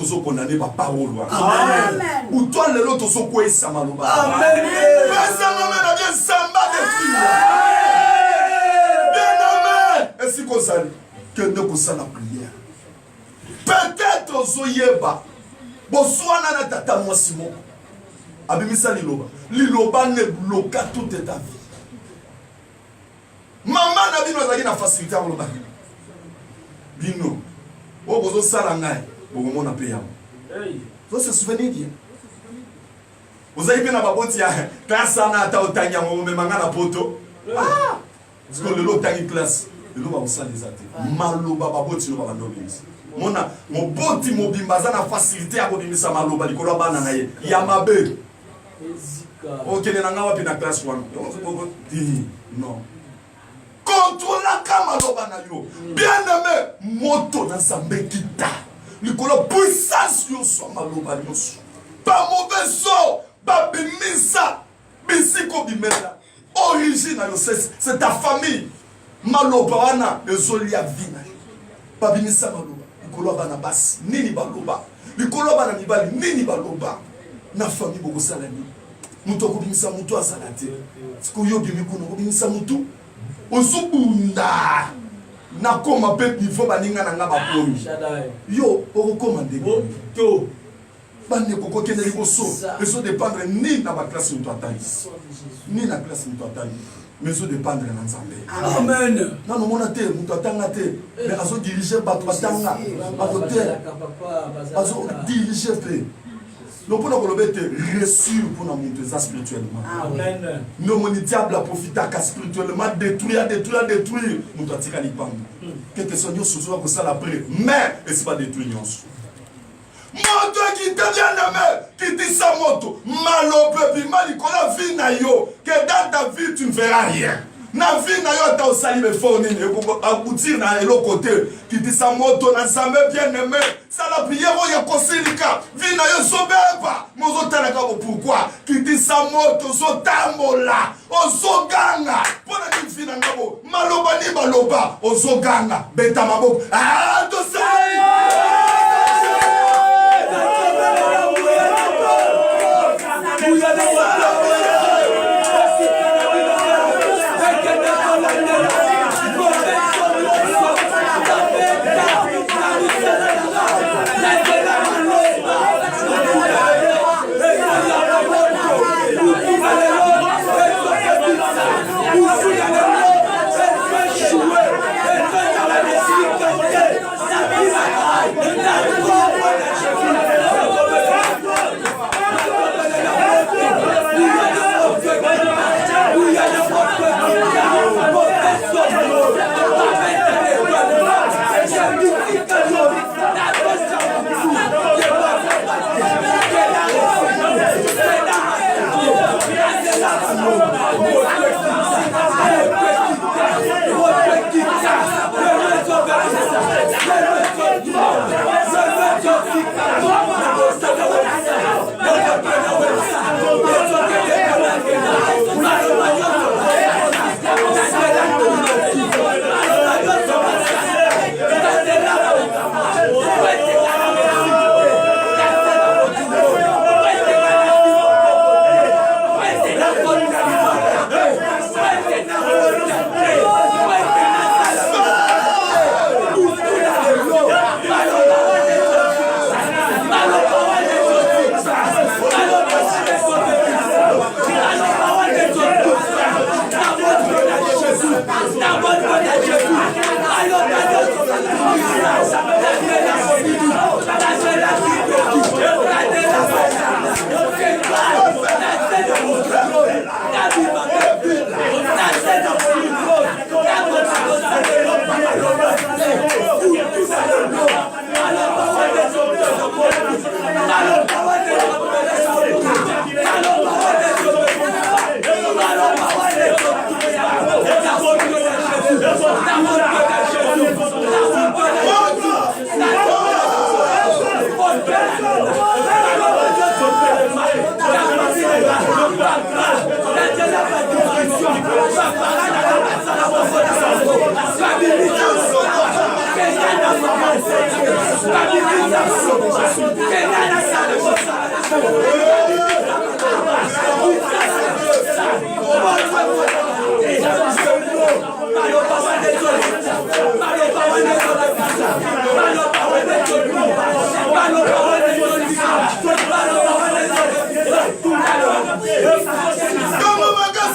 tozo condamné par parole. Amen. Ou toi lelo tozo kwesa maloba. Amen. Bien samba de bien amen. Ainsi qu'on s'allie que ne qu'on s'en la prière. Peut-être ozo yeba. Bonsoir na tata moi Simon. Abimisa liloba. Liloba ne bloqua toute ta vie. Maman na bino azaki na facilité à loba. Bino. O bozo sala ngai. Bogo mona pe yamo. Vous se souvenez bien. Vous avez bien baboti ya classe na ata otanya mo memanga na poto. Ah! Parce que le lot tangi classe. Le lot ba osala les athées. Maloba baboti no ba ndobisi. Mona mo boti mo bimbaza na facilité à kobimisa maloba likolo bana na ye. Ya mabe. Ok, les nanga wapi na classe 1. Non. Contrôle la kamaloba na yo. Bien aimé, moto na zambe kita. Likolo puissance yo so maloba yo. Pas mauvais sort, pas bimisa. Bisiko bimela. Origine yo c'est ta famille. Maloba wana ezolia vina. Pas bimisa maloba. Likolo bana basi nini baloba. Likolo bana mibali nini baloba. Na famille boko salami. Muto kobimisa muto azalate. Siko yo bimi kuno kobimisa muto. Osubunda. Na koma pe niveau baninga na nga bakomi. Yo okomande. To. Bande koko kende liboso. Eso dépendre ni na ba classe muto atali. Ni na classe muto atali. Mais eso dépendre na Nzambe. Amen. Na no mona te muto atanga te. Mais azo diriger bato batanga. Bato te. Azo diriger pe. Donc pour nous reçu pour nous montrer spirituellement. Amen. Nous mon diable a profité à spirituellement détruire. Nous doit tirer les pans. Quelque chose nous sous pour ça après. Mais c'est pas détruire nous. Moto qui te vient de mer, qui dit sa moto, malo peuple mal qu'on vie na yo, que dans ta vie tu ne verras rien. Na vie na yo ta osali me fo nini aboutir na l'autre côté qui dit sa moto na sambe bien aimé ça la prière ya kosilika vie na yo sobeba mozo tala ka pourquoi qui dit sa moto so tambola ozoganga pona ni vie na ngabo maloba ni baloba ozoganga beta maboko ah to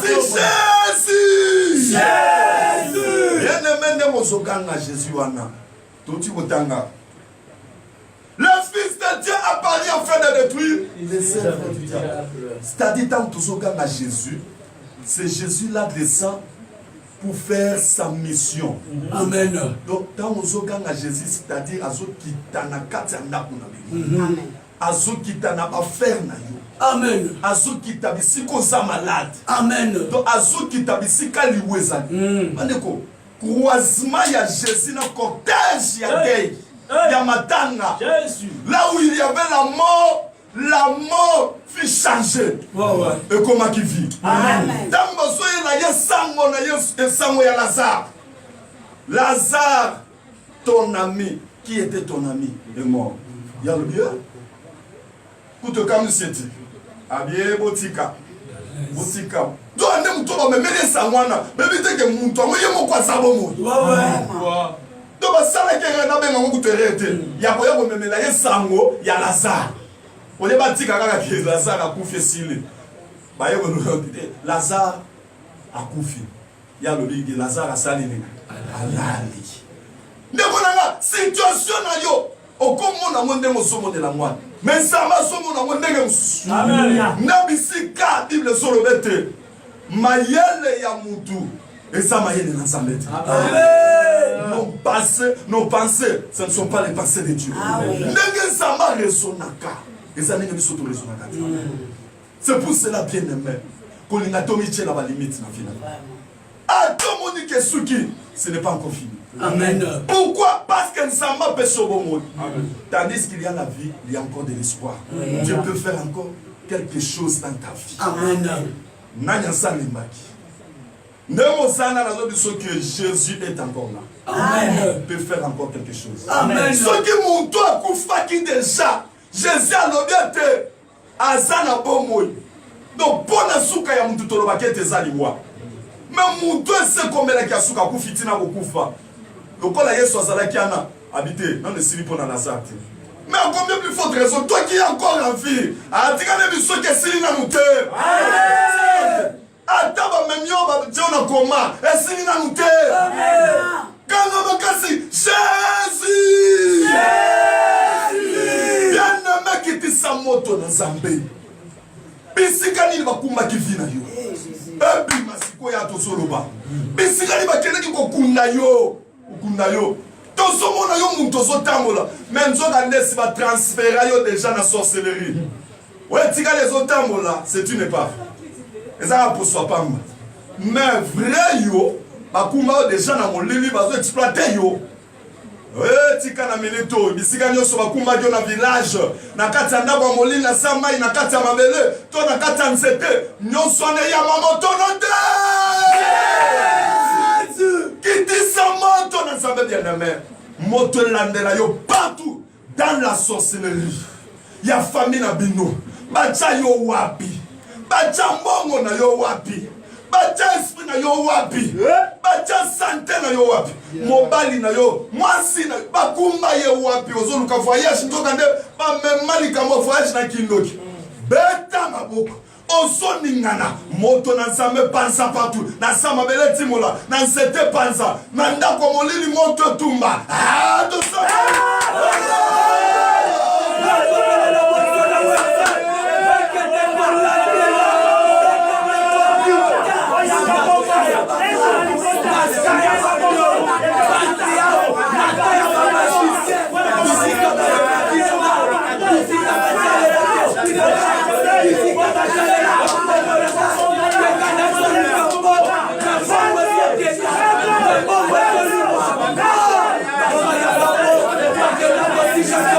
Jésus. Jésus. Bien-aimé de Mozokanga Jésus wana. Toti botanga. Le Fils de Dieu apparaît afin de détruire les œuvres du diable. C'est-à-dire, tant que Jésus, c'est Jésus là descend pour faire sa mission. Amen. Donc, tant que Jésus, c'est-à-dire, Azo Kitana Katianda Amen. Azo Kitana va faire na yo. Amen. Azo Kitana si koza malade. Amen. Donc, Azo Kitana si kaliweza. Maneko, croisement ya Jésus na cortège ya gay. Yamatanga. Là où il y avait la mort fit changer. Et comment qui vit. Amen. Lazare. Lazare, ton ami, qui était ton ami, est mort. Il y a le bien. Pour te calmer, c'est dit. Abie botika. Botika. Toi, on aime toi, mais mêlez ça, moi, mais vite que mon toi, moi, il y a mon quoi, ça va mourir. Donc, ça, c'est que je n'ai pas de il y a un sango, il y a Lazare. On est bâti quand Lazare a couffé s'il Lazare a couffé. Il y a le livre de Lazare a salé. La situation na yo, au comment on a monté mon somme de la moine. Mais ça m'a somme on a monté mon somme. Nabisika, Bible sur le bête. Mayele ya mutu. Et ça m'a aidé dans sa bête. Nos pensées, ce ne sont pas les pensées de Dieu. C'est pour cela, bien aimé, qu'on a tombé la limite. Ce n'est pas encore fini. Amen. Pourquoi? Parce que nous sommes pas sur le monde. Tandis qu'il y a la vie, il y a encore de l'espoir. Dieu peut faire encore quelque chose dans ta vie. Amen. Que Jésus est encore là. Amen. Il peut faire encore quelque chose. Amen. Ce qui m'ont dit déjà, Jésus a l'objet Azana Bomoy. Donc, pour la souka ya mtu tolo bakete zaliwa. Mais mon Dieu sait combien la souka kufitina kufa. Donc, quand la Yesu azala qui ana habité dans le silipo na Lazare. Mais à combien plus forte raison, toi qui es encore en vie, a dit que les bisous qui sont dans nous terre. Ataba memyo ba jona koma esini na nute. Kanga makasi Jésus. Bien aimé qui sa moto na Zambé. Bisika ni bakumba ki vina yo. Ebi masiko ya to soloba. Bisika ni bakene ki kokunda yo. Ukunda yo. Tozo mona yo muntu zo tambola. Menzo kandesi ba transférer yo déjà na sorcellerie. Ouais, tika les otambola, c'est une épave. Et ça pour soi pas. Mais vrai yo, bakumba déjà na molili bazo exploiter yo. Eh tika na milito, bisika nyoso bakumba yo na village, na kati ya ndabo molili na samba na kati ya mabele, to na kati ya nzete, nyoso ne ya mamoto no te. Qui dit sa moto na samba bien aimé. Moto landela yo partout dans la sorcellerie. Ya famille na bino, bacha yo wapi. Bacha mbongo na yo wapi. Bacha esprit na yo wapi. Bacha santé na yo wapi. Mobali na yo, mwasi na bakumba ye wapi. Ozoluka voyage ntoka nde ba memali kama voyage na kindoki. Beta maboko. Ozoningana moto na nzambe panza partout. Na sama bele timola, na nzete panza. Na ndako molili moto tumba. Ah, to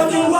Thank you.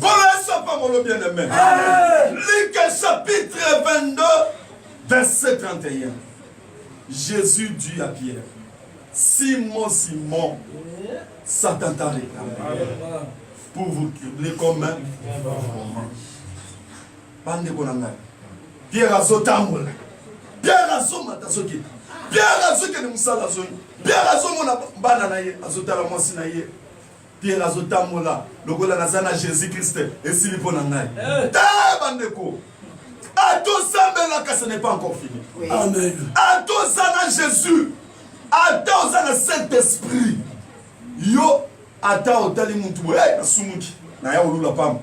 Commençons par mon bien-aimé. Luc chapitre 22, verset 31. Jésus dit à Pierre, Simon, Simon, Satan t'a réclamé pour vous tripler comme un bande konanga. Pierre azotambola. Pierre azomata soki. Pierre azoke ni musala zoni. Pierre azomona bana na ye, azotala mwasi na ye. Pierre azotambola. Lokola nazana Jésus Christ et silipo na ngai. Ta bandeko. Ce n'est pas encore fini. Oui. Amen. Attends Jésus. Attends à Saint-Esprit. Yo, attends au tali muntu. Hey, na sumuki. Na ya olula pam.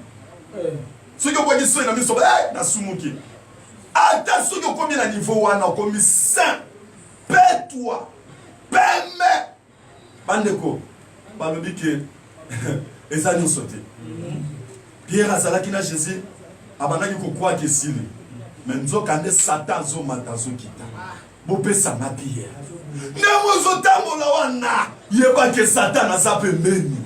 Ce que vous voyez sur la mission, na sumuki. Attends ce que combien à niveau wana comme saint. Paie-toi. Paie-moi. Bandeko. Balobi ke. Et ça nous sauter. Pierre azalaki na Jésus. Abandaki ko kwa ke sili. Mais nous avons Satan zo matazo kita. Bopé sa ma Pierre. Nemo zo tambola wana. Yeba ke Satan asape meni.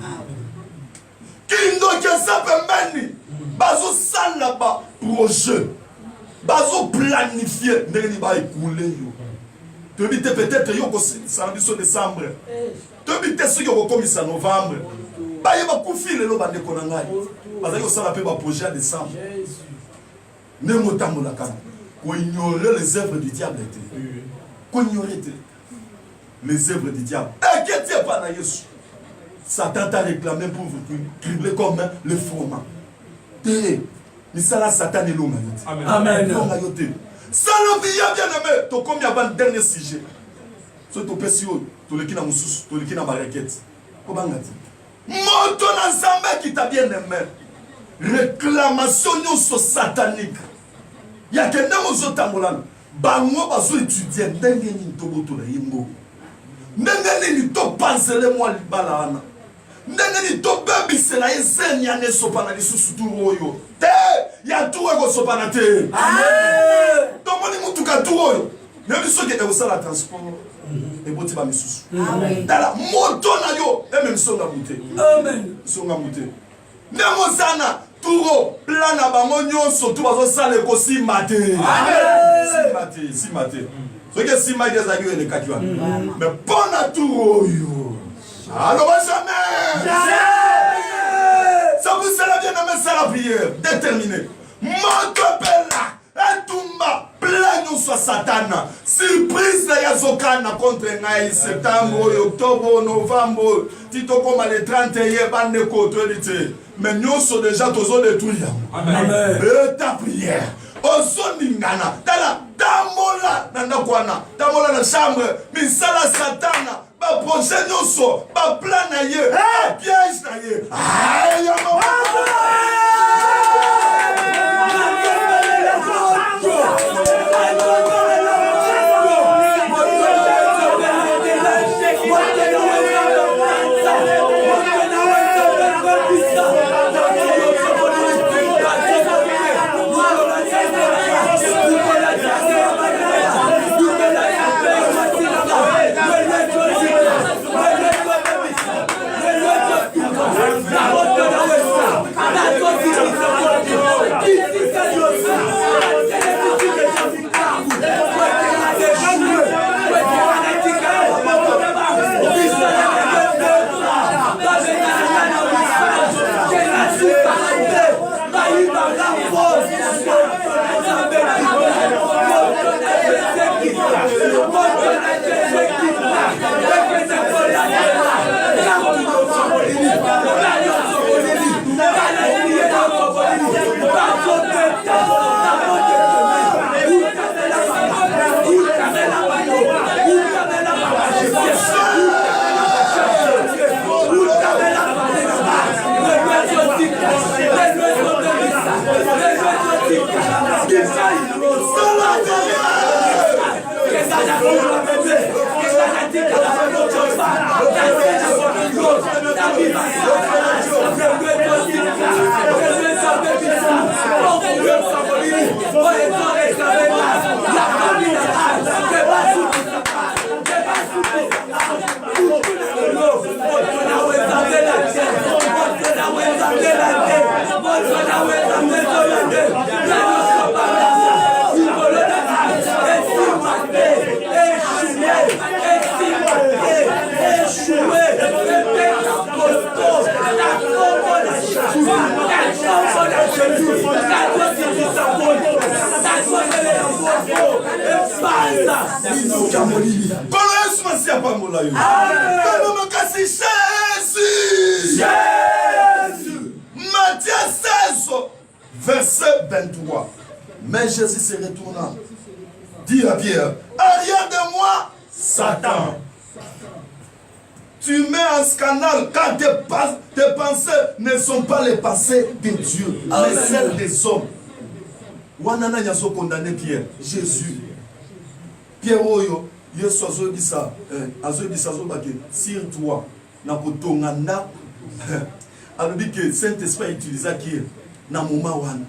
Kindo ke asape meni. Bazo sala ba projet. Bazo planifier ndeni ba écouler yo. Tu dis peut-être yo ko sala biso décembre. Tu dis te so yo ko komisa novembre. Ba yeba kufile lo bande konanga. Bazo yo sala pe ba projet en décembre. Ne motambola kama. Qu'on ignorait les œuvres du diable. Qu'on ignorait les œuvres du diable. Et que tu n'es pas dans Jésus. Satan t'a réclamé pour vous cribler comme le froment. Mais ça là, Satan est l'homme. Amen. Amen. Ça le bien aimé. Tu comme il y a un dernier sujet. So to pesio, to le kina mususu, to le kina barakete. Comment on dit? Monto na Zambé qui t'a bien aimé. Réclamation sur satanique. Il y a quelqu'un qui a bango bazo étudier ndenge ni toboto na yimbo. Ndenge ni to pansele moi libala ana. Ndenge ni to bebisela ezeni ya nesopa na lisusu turoyo. Te ya tuwe go sopa na te. Amen. To moni mutuka turoyo. Ne biso ke de sala transport. Et boti ba misusu. Amen. Dala moto na yo e même songa muté. Amen. Songa muté. Nemo sana Touro, plan à bango surtout bazo sale ko si maté. Amen. Si maté. Ce que si maté za yo le kakiwa. Mais bon à Touro yo. Alors jamais. Ça vous sera bien dans la prière déterminé. Monte pela, etumba, plan soit Satan. Surprise na yazokana contre ngai septembre, octobre, novembre, tito comme les 31 bande ko autorité. Mais nous sommes déjà tous détruits. Amen. Et ta prière. Osoningana. Tala. Tamola. Nandakwana. Tamola na chambre. Misala satana. Ba projet nous ba plan na ye. Ba piège na ye. Aïe, Matthieu 16, verset 23. Mais Jésus se retourna, dit à Pierre, arrière de moi, Satan. Tu mets en scandale car tes pensées ne sont pas les pensées de Dieu, mais celles des hommes. Wanana yaso condamné Pierre, Jésus. Pierre oyo, Yesu azobisa azobake sur toi na kotongana. Alors dit que Saint-Esprit a utilisé Pierre na moment wana.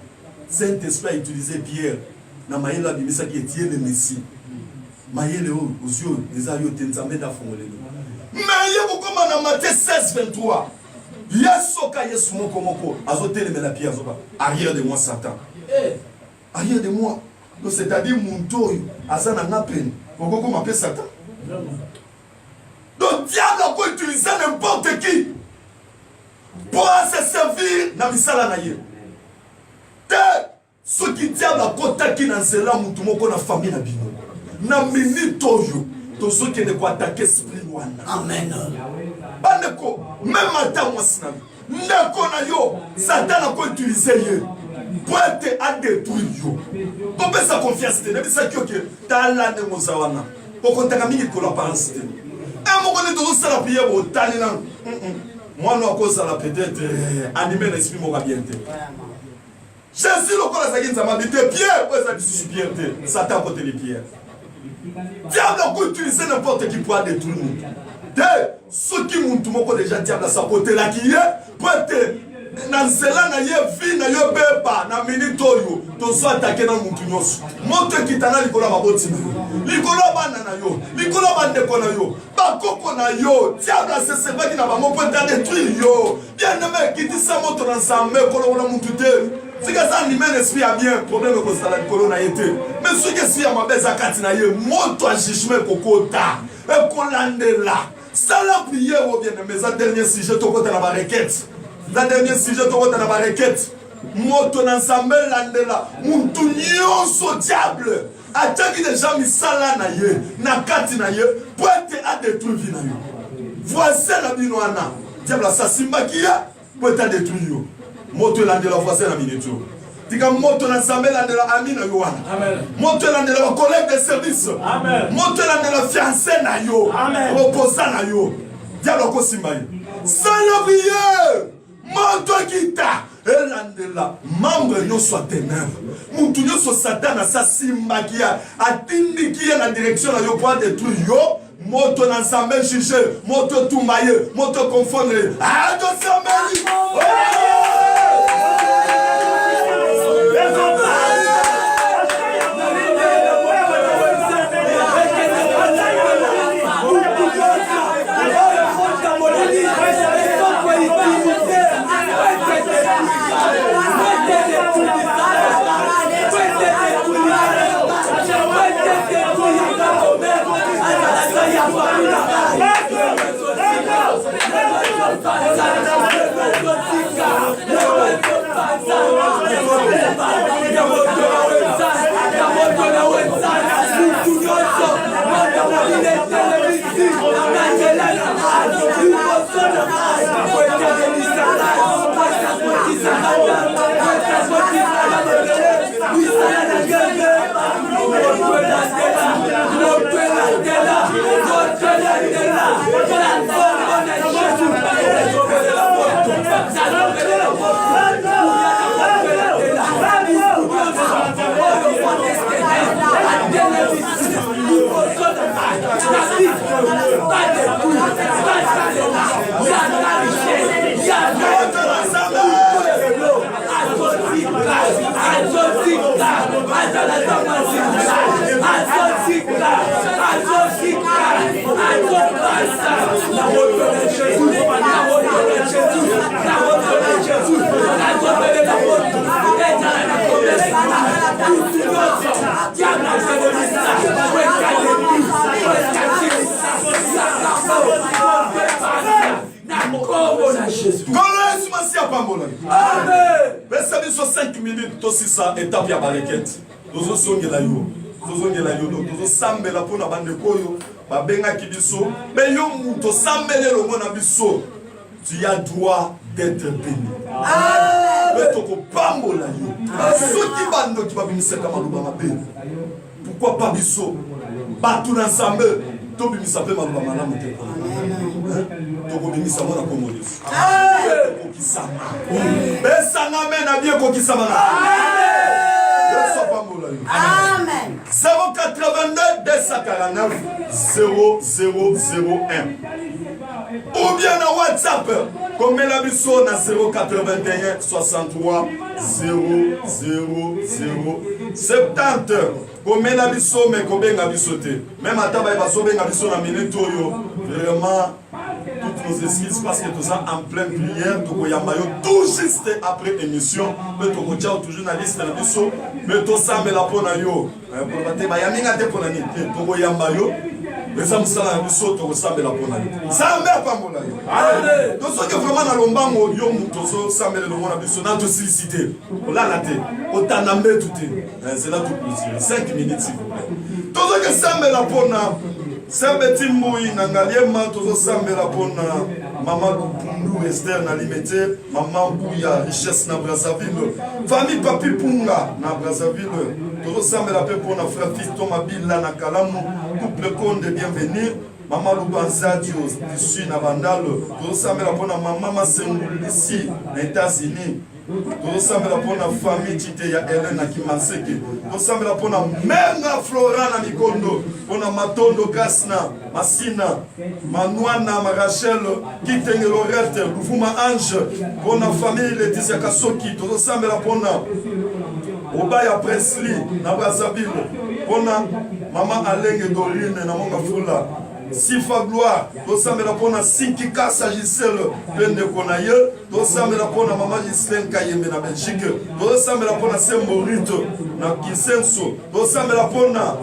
Saint-Esprit a utilisé Pierre na mayela bimisa qui est le Messie. Mayele o ozio ezayo tenzambe da fongolelo. Mais il y a beaucoup de Matthieu 16, 23. Yesu ka Yesu moko azoteleme la Pierre azoba. Arrière de moi Satan. Arrière de moi. Donc c'est-à-dire mon toyo azana ngapen. Pourquoi m'appelle Satan? Donc diable a utiliser n'importe qui pour se servir na misala na ye. Ce qui diable a kotaki na nzela mutu moko na famille na bino. Na minute oyo to ceux qui ne ko attaquer esprit wana. Amen. Bandeko, même matin moi sinami. Ndeko na yo, Satan a ko utiliser ye pour te à détruire yo. Ko pesa confiance te, nebi sa kioke tala ne mozawana. Ko kontaka mingi ko la parence te. Et mon connaît tout ça la prière au talina. Moi non cause ça la peut-être animer l'esprit mon bien te. Jésus le kola zaki nzama bité Pierre, pour ça qui Pierre te. Satan côté les pierres. Diable a utilisé n'importe qui pour détruire nous. Ceux qui m'ont tout le déjà diable a saboté la qui est pour être dans cela na ye vie na yo beba na minute oyo to so attaquer dans mutu nyos. Monte qui tana likola maboti na. Likola bana na yo, likola bande ko na yo. Ba koko na yo, diable a se seba qui na ba mo pour détruire yo. Bien aimé qui dit ça monte ensemble ko na mutu te. Si que ça anime l'esprit a bien problème que ça la corona été. Mais ce que si à ma baisse à katina ye monte toi jugement kokota et kolande là. Ça la prière ou bien mais ça dernier sujet to kota na ba requête. La dernière sujet to kota na ba requête. Moto ensemble lande là. Muntu nyonso diable. Ataki déjà misala na ye na katina ye pour être à détruire vie na yo. Voici la binoana. Diable ça simba qui ya pour être détruire yo. Moto lande la voisin na minute. Tika moto na sambe lande la ami na yo wana. Amen. Moto lande la collègue de service. Amen. Moto lande la fiancé na yo. Amen. Opposant na yo. Dialo ko simbaye. Salabiye. Moto kita. Elande la membre yo soit ténèbres. Mutu yo so Satan na sa simbakia. Atindi ki na direction na yo pour détruire yo. Moto na sambe chiche. Moto tumbaye. Moto confondre. Ah to sambe. Let's go! Pesa biso 5 minutes tosi sa étape ya balekete. Tozo songela yo. Tozo sambela pona bandeko oyo babengaki biso. Mais yo muto sambele longo na biso. Tu as droit d'être béni. Toko pambola yo. Soki bando ki babimisaka maluba mabe. Pourquoi pas biso? Batu na ensemble. Tobi misape maluba malamu te. Toko bimisa mona kombo Yesu. Kokisama. Besanga mena bien kokisama. Amen. 082 249 0001. Ou bien na WhatsApp, comme la biso na 081 63 00070. Comme la biso mais kobenga bisote. Même ataba ba so benga biso na minute oyo. Vraiment toutes nos excuses parce que tout ça en pleine prière, tout juste après émission, mais tout journaliste na biso, mais tout ça mais la pona yo. Pour bater ba yaminga te pona ni, tout yamba yo. Mais ça me sala biso tout ça mais la pona yo. Ça me pas mona yo. Allez, tout ce que vraiment na lombango yo mutozo ça mais le mona biso na to solliciter. Là la te, otanambe tout c'est là tout plaisir. 5 minutes s'il vous plaît. Tout ce que ça me la pona Sambeti Moui Nangaliema Tozo Sambela Pona Maman Pundu Esther na limité Maman Bouya Richesse na Brazzaville Famille Papi Punga na Brazzaville Tozo Sambela Pona Frère Fiston Mabila na Kalamu Couple Conde bienvenue Maman Lubanza du Sud na Bandal Tozo Sambela Pona Maman Masengu ici na États-Unis Tozo Sambela Pona famille Tite ya Hélène na Kimaseke Tozo Sambela Pona Menga Flora na Mikondo Pona Matondo Gasna Masina Manouana Marachel Kitenge Lorette Lufuma Ange Pona famille Laetitia Kasoki Tozo Sambela Pona Obaya Presley na Brazzaville Pona Maman Alenge Dorine na Monga Fula Sifa Gloire, to sambela pona Sinki Kasa Giselle, Pende Konaye, to sambela pona Maman Gislaine Kayembe na Belgique, to sambela pona Semborito na Kisenso, to sambela pona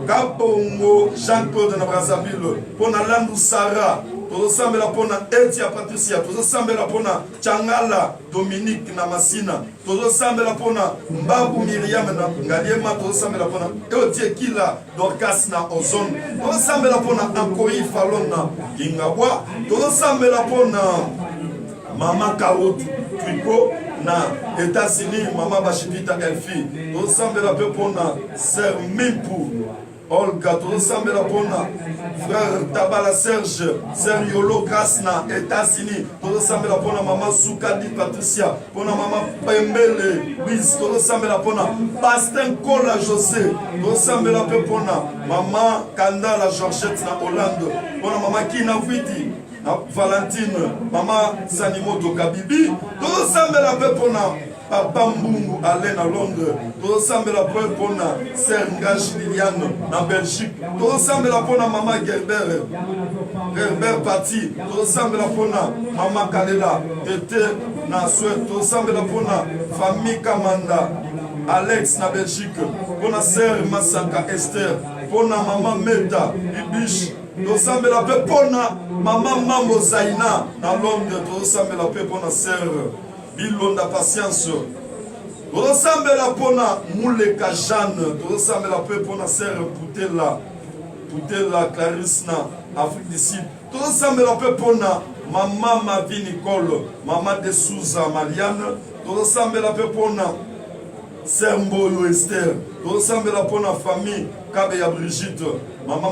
Kabongo Jean-Claude na Brazzaville, pona Landu Sarah, to sambela pona Etia Patricia, to sambela pona Changala Dominique na Masina, to sambela pona Mbabu Miriam na Ngaliema, to sambela pona Eotie Kila Dorcas na Ozone, to sambela pona Ankoi Falon na Kingabwa, to sambela pona Mama Karot Tricot na États-Unis, Mama Bashipita Elfi, to sambela pona Sœur Mimpu Olga, tout ensemble la pona frère Tabala Serge, Sœur Yolo Krasna, États-Unis, tout ensemble la pona Maman Soukadi Patricia, pona Maman Pembele Louise, tout ensemble la pona Pasteur Kola José, tout ensemble la pona Maman Kanda la Georgette na Hollande, pona Maman Kina Vidi, Valentine, Maman Sanimoto Kabibi, tout ensemble la pona Papa Mbungu Alain à Londres, tout ensemble la pona Serngage Liliane na Belgique, tout ensemble la pona Maman Gerber Pati, tout ensemble la pona Maman Kalela, Tete na Suède, tout ensemble la pona famille Kamanda, Alex na Belgique, pona Sœur Masaka Esther, pona Maman Meta, Ibish, tout ensemble la pona Maman Mambo Zaina na Londres, tout ensemble la pona Sœur Bilonda Patience. Ressemble la pona Mouleka Jeanne. Ressemble la pona Sœur Poutela Clarisse na Afrique du Sud. Ressemble la pona Maman Mavi Nicole, Maman de Souza Marianne. Ressemble la pona Sœur Mboyo Esther. Ressemble la pona famille Kabeya Brigitte, Maman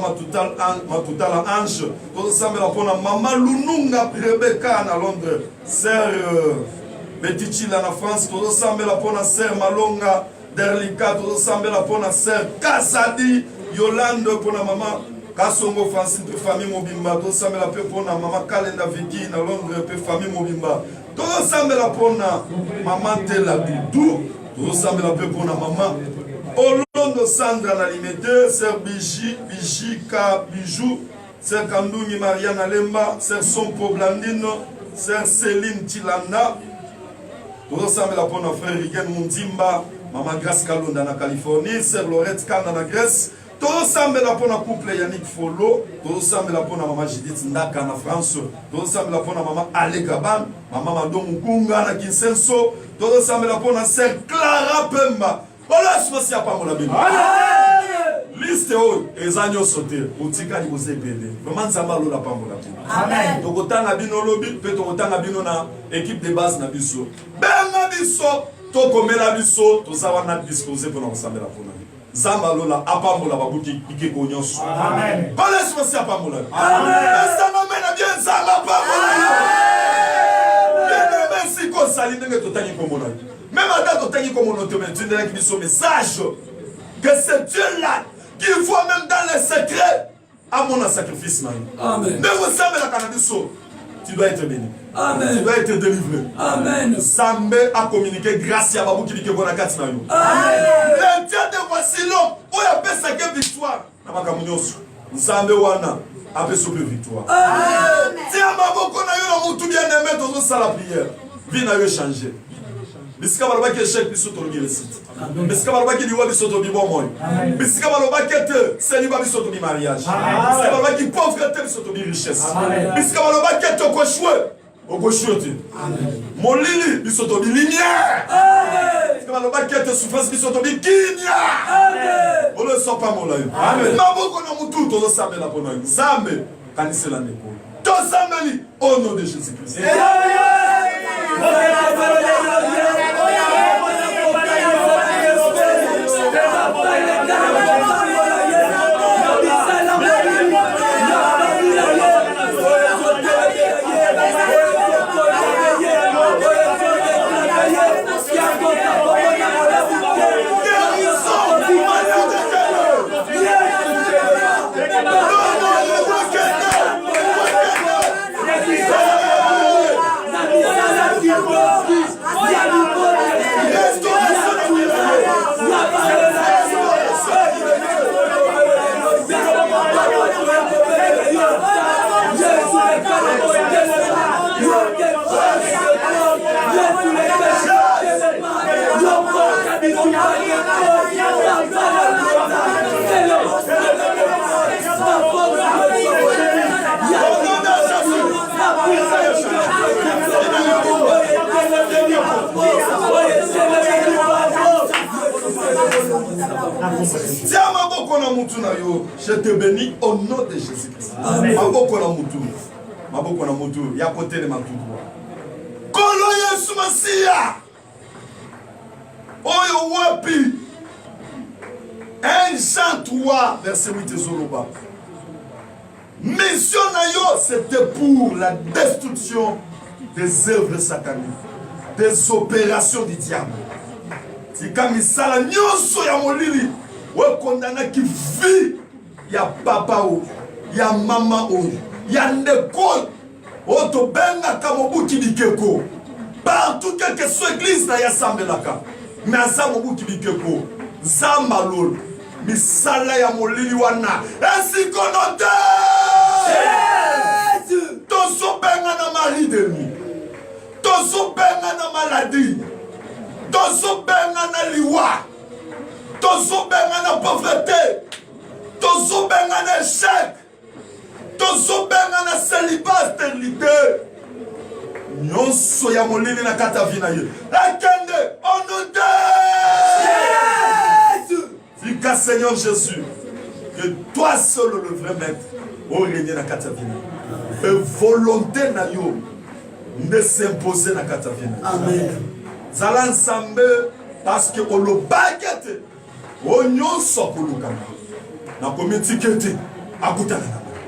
Matutala Ange. Ressemble la pona Maman Lununga Rebecca na Londres. Sœur Betichi la France, tout ressemble la pona Sœur Malonga Derlika, tout ressemble la pona Sœur Kasadi Yolande pona Maman Kasongo Francine pe famille Mobimba, tout ressemble la pona Maman Kalenda Vicky na Londres pe famille Mobimba, tout ressemble la pona Maman Tela Doudou, tout ressemble la pona Maman Olondo Sandra Nalimete, Sœur Bijika Bijou, Sœur Kandouni Mariana Lemba, Sœur Sompo Blandino, Sœur Céline Tilanda. Tout ensemble la pour notre frère Rigen Mundimba, Maman Grace Kalonda na Californie, Sœur Lorette Kanda na Grèce. Tout ensemble la pour notre couple Yannick Folo, tout ensemble la pour notre maman Judith Ndaka na France, tout ensemble la pour notre maman Ale Gaban, Maman Mado Mukunga na Kinsenso, tout ensemble la pour notre sœur Clara Pemba. Voilà ce que c'est pas mon ami. Liste haut, les agneaux sautés, ou tika ni vous épélé. Comment ça va l'eau la pas mon ami? Amen. Donc autant na bino lobby, peut-être autant na bino na équipe de base na biso. Ben na biso, to comme la biso, to ça va na disposer pour nous ensemble la pour nous. Zamba lola apa mola babuki ike konyoso. Amen. Voilà ce que c'est pas mon ami. Amen. Ça m'amène bien zamba pas mon ami. Bien merci qu'on saline que to tani comme mon ami. Même à date, tu as un message que c'est Dieu-là qui voit même dans les secrets à mon sacrifice. Amen. Mais vous savez la cannabis, tu dois être béni. Amen. Tu dois être délivré. Amen. Zambé a communiqué grâce à Babou qui dit que vous avez un Amen. Le Dieu de Wassilo, où il y a une victoire. Zambé Wana a fait une victoire. Amen. Si Babou qu'on a eu tout bien aimé, tout ça la prière. Vie n'a eu changé. Bisika baloba ke chèque biso to le site. Bisika baloba ke liwa biso to bi bon moy. Bisika baloba ke te célibat biso to bi mariage. Bisika baloba ke pauvreté biso to bi richesse. Bisika baloba ke to ko choué. O ko choué. Mon lili biso to bi lumière. Bisika baloba ke te souffrance biso to bi kinya. Amen. On le sort pas mon live. Amen. Maboko na mutu to sambe la pona. Sambe kanisela neko. To sambe au nom de Jésus-Christ. Je te bénis au nom de Jésus-Christ. Maboko na mutu. Maboko na mutu. Ya côté de ma tout droit. Kolo Yesu Masia. Oyo wapi. 1 Jean 3, verset 8 Zoloba. Mission na yo, c'était pour la destruction des œuvres sataniques, des opérations du diable. C'est comme ça la nyonso ya molili. Ou condamné qui vit. Il y a papa, il y a maman, il y a ndeko, auto benga kamobu kibikeko. Partout quelle que soit l'église na ya sambelaka. Mais azamobu kibikeko. Zambalol. Misala ya molili wana. Ainsi konote. Tozo benga na mari de nuit. Tozo benga na maladie. Tozo benga na liwa. Tozo benga na pauvreté. Tozo benga na échec. Tozo benga na célibat, stérilité. Nyonso ya molili na kata vina ye. Akende, on nous dit. Fika Seigneur Jésus, que toi seul le vrai maître, au régner na kata vina. Et volonté na yo, ne s'imposer na kata vina. Amen. Zala ensemble, parce que on le baguette. On nyonso kulukana. Na komitikete akutana.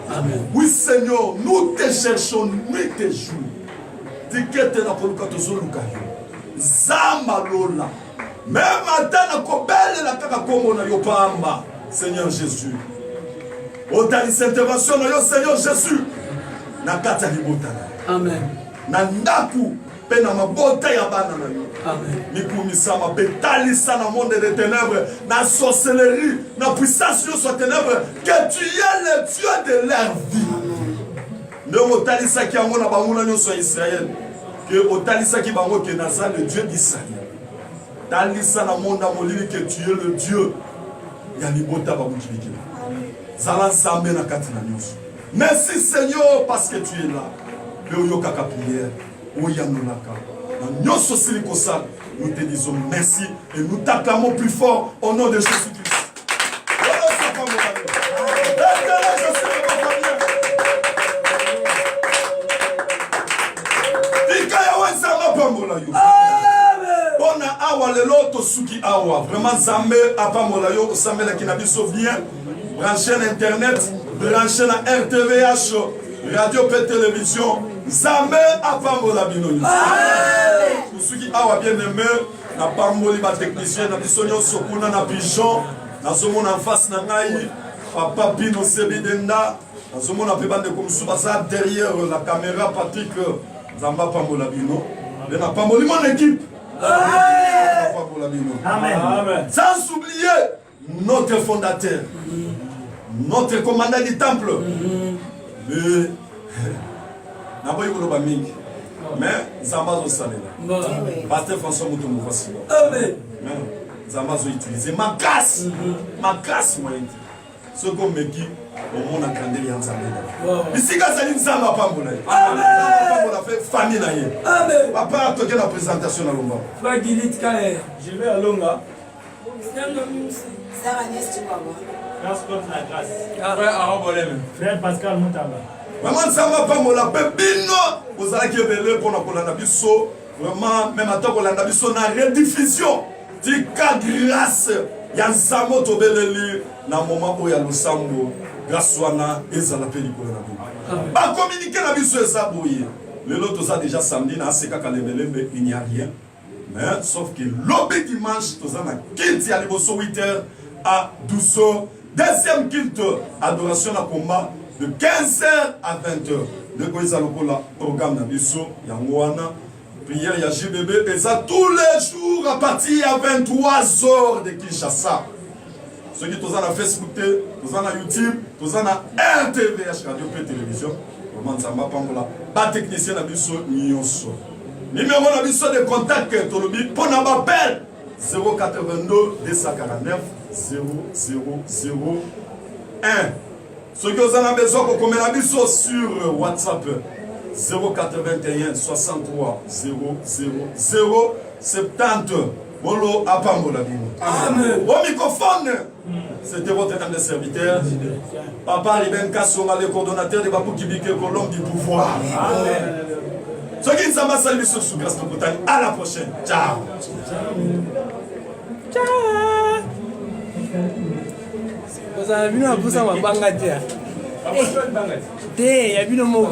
Amen. Oui Seigneur, nous te cherchons nuit et jour. Tikete na koluka tozoluka yo. Zamba lola. Même atana kobele la kaka kombo na yo pamba. Seigneur Jésus. Otali intervention na yo Seigneur Jésus. Na kata libotana. Amen. Na ndaku pe na mabota ya bana na yo. Mikumisama betalisa na monde des ténèbres, na sorcellerie, na puissance yo soit ténèbres, que tu es le Dieu de leur vie. Ne otalisa ki yango na bango na nyonso ya Israël, que otalisa ki bango ke naza le Dieu d'Israël. Talisa na monde molili que tu es le Dieu ya libota ba mukibiki. Zala nzambe na kati na nyonso. Merci Seigneur parce que tu es là. Le yoka ka prière, oyanolaka. Na nyonso siliko sa, nous te disons merci et nous t'acclamons plus fort au nom de Jésus-Christ. Bona awa lelo to suki awa vraiment Zambe apambola yo osambela ki na biso vient brancher na internet brancher na RTVH radio et télévision Zambe apambola bino suki awa bien aimé na pamboli ba technicien na biso nyonso kuna na pigeon na somona en face na ngai papa Bino Sebidenda na somona pe bande comme sous basa derrière la caméra Patrick Zamba pambola bino de na pamboli mon équipe. Amen. Amen. Sans oublier notre fondateur, notre commandant du temple. Mais Zambazo Salela. Pasteur François Moutoumou voici. Amen. Zambazo utilisé ma grâce. Ma grâce, moi. Ce qu'on me dit, au monde a grandi en Zambazo. Ici, quand ça dit Zamba Pambola. Amen. On a fait famille. Amen. Papa a toqué la présentation à Lomba. Je vais à Longa. Frère Pascal Moutaba. Vraiment, ça va pas mon lapin. Bino, vous allez qui est belé pour nous la biso. Vraiment, même à temps qu'on l'a biso na rediffusion. Dit qu'à grâce, y'a Samo Tobeleli, na moment où y'a le Sambo, grâce à Ezala Pellicule na biso. Bah, communiquer la biso et ça bouillir. Le lot, tout ça déjà samedi, na Seka Kalebele, mais il n'y a rien. Mais, sauf que l'obé dimanche, tout ça, na kilt, y'a les bosso 8h à 12h. Deuxième kilt, adoration à combat. De 15h à 20h. De quoi ils ont le programme d'Abisso, Yangouana, prière JBB, et ça tous les jours à partir à 23h de Kinshasa. Ceux qui sont à Facebook, tous à YouTube, tous à RTVH, Radio et Télévision, vraiment ça m'a pas mal. Pas technicien d'Abisso, Nyonso. Numéro d'Abisso de contact, Tolobi, pour n'appel 082 249 0001. Ceux qui ont besoin de communiquer sur WhatsApp 081 63 000 70. Molo Apambola Bino. Au microphone, c'était votre âme de serviteur. Papa Riben Kassonga, le coordonnateur de Babou Kibike, Colombe du pouvoir. Amen. Ceux qui nous ont salué sur grâce de Bretagne. À la prochaine. Ciao. Ciao. Vous avez vu un peu ça, ma bangatia. Il y a vu le mot.